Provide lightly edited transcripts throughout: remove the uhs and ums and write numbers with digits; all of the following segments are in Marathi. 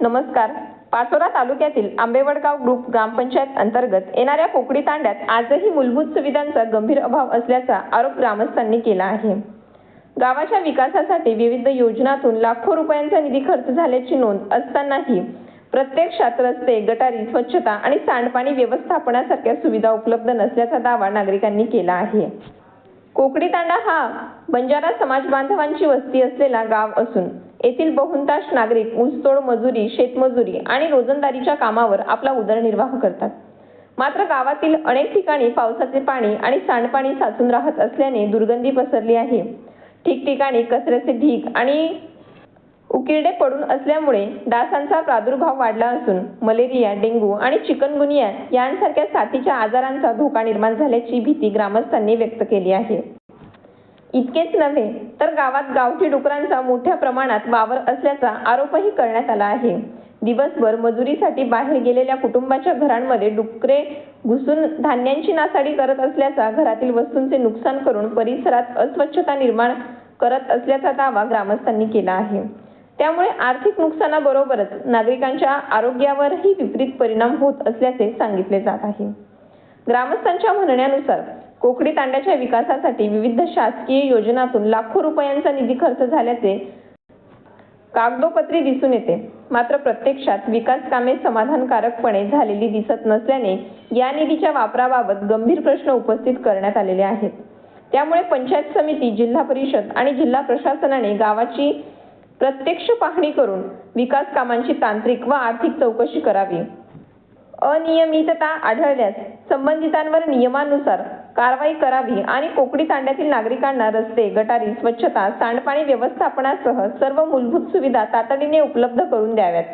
नमस्कार. पाचोरा तालुक्यातील आंबेवडगाव ग्रुप ग्रामपंचायत अंतर्गत येणाऱ्या कोकडी तांड्यात आजही मूलभूत सुविधांचा गंभीर अभाव असल्याचा आरोप ग्रामस्थांनी केला आहे. गावाच्या विकासासाठी विविध योजनांतून लाखो रुपयांचा निधी खर्च झाल्याची नोंद असतानाही प्रत्यक्षात रस्ते, गटारी, स्वच्छता आणि सांडपाणी व्यवस्थापनासारख्या सुविधा उपलब्ध नसल्याचा दावा नागरिकांनी केला आहे. कोकडी तांडा हा बंजारा समाज बांधवांची वस्ती असलेला गाव असून येथील बहुतांश नागरिक ऊसतोड मजुरी, शेतमजुरी आणि रोजंदारीच्या कामावर आपला उदरनिर्वाह करतात. मात्र गावातील अनेक ठिकाणी पावसाचे पाणी आणि सांडपाणी साचून राहत असल्याने दुर्गंधी पसरली आहे. ठिकठिकाणी कचऱ्याचे ढीग आणि उकिरडे पडून असल्यामुळे डासांचा प्रादुर्भाव वाढला असून मलेरिया, डेंग्यू आणि चिकनगुनिया यांसारख्या साथीच्या आजारांचा धोका निर्माण झाल्याची भीती ग्रामस्थांनी व्यक्त केली आहे. इतकेच नव्हे तर गावात गावठी डुकरांचा मोठ्या प्रमाणात वावर असल्याचा आरोपही करण्यात आला आहे. दिवसभर मजुरीसाठी बाहेर गेलेल्या कुटुंबाच्या घरांमध्ये डुकरे घुसून धान्यांची नासाडी करत असल्याचा, घरातील वस्तूंचे नुकसान करून परिसरात अस्वच्छता निर्माण करत असल्याचा दावा ग्रामस्थांनी केला आहे. त्यामुळे आर्थिक नुकसानाबरोबरच नागरिकांच्या आरोग्यावरही विपरीत परिणाम होत असल्याचे सांगितले जात आहे. ग्रामस्थांच्या म्हणण्यानुसार कोकडी तांड्याच्या विकासासाठी विविध शासकीय योजनांतून लाखो रुपयांचा निधी खर्च झाल्याचे कागदोपत्री दिसून येते. मात्र प्रत्यक्षात विकास कामे समाधानकारकपणे झालेली दिसत नसल्याने या निधीच्या वापराबाबत गंभीर प्रश्न उपस्थित करण्यात आलेले आहेत. त्यामुळे पंचायत समिती, जिल्हा परिषद आणि जिल्हा प्रशासनाने गावाची प्रत्यक्ष पाहणी करून विकास कामांची तांत्रिक व आर्थिक चौकशी करावी. अनियमितता आढळल्यास संबंधितांवर नियमानुसार कारवाई करावी आणि कोकडी तांड्यातील नागरिकांना रस्ते, गटारी, स्वच्छता, सांडपाणी व्यवस्थापनासह सर्व मूलभूत सुविधा तातडीने उपलब्ध करून द्याव्यात,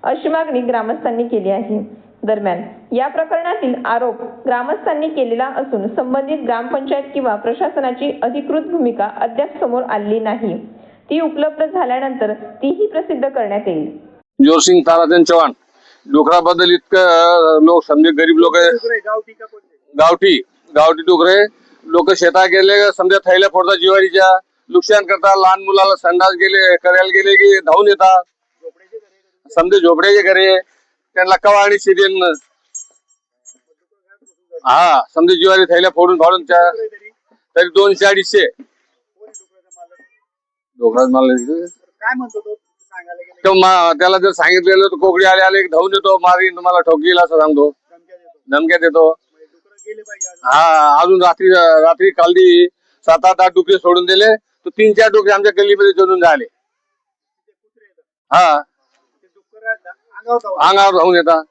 अशी मागणी ग्रामस्थांनी केली आहे. दरम्यान या प्रकरणातील आरोप ग्रामस्थांनी केलेला असून संबंधित ग्रामपंचायत किंवा प्रशासनाची अधिकृत भूमिका अद्याप समोर आली नाही. ती उपलब्ध झाल्यानंतर तीही प्रसिद्ध करण्यात येईल. जोरसिंग ताराचंद चव्हाण. डुकराबद्दल इतकं लोक समजे गरीब लोक गावठी डुकरे लोक शेतात गेले समजा थैल्या फोडतात, जीवारीच्या नुकसान करतात. लहान मुलाला संडास गेले करायला गेले की धावून येतात. समजे झोपड्याचे घरे त्यांना कवा आणि शिदेन समजे जीवारी थैल्या फोडून तरी 200-250 डोकराच मला काय म्हणतो तो सांगायला त्याला जर सांगितलेलं तर कोकडी आले धावून येतो, मारीन तुम्हाला ठोकील असं सांगतो, धमक्या देतो. अजून रात्री कालदी 7-8 डुकरे सोडून दिले तर 3-4 डुकरे आमच्या गल्लीमध्ये चढून झाले. अंगावर धावून येतात.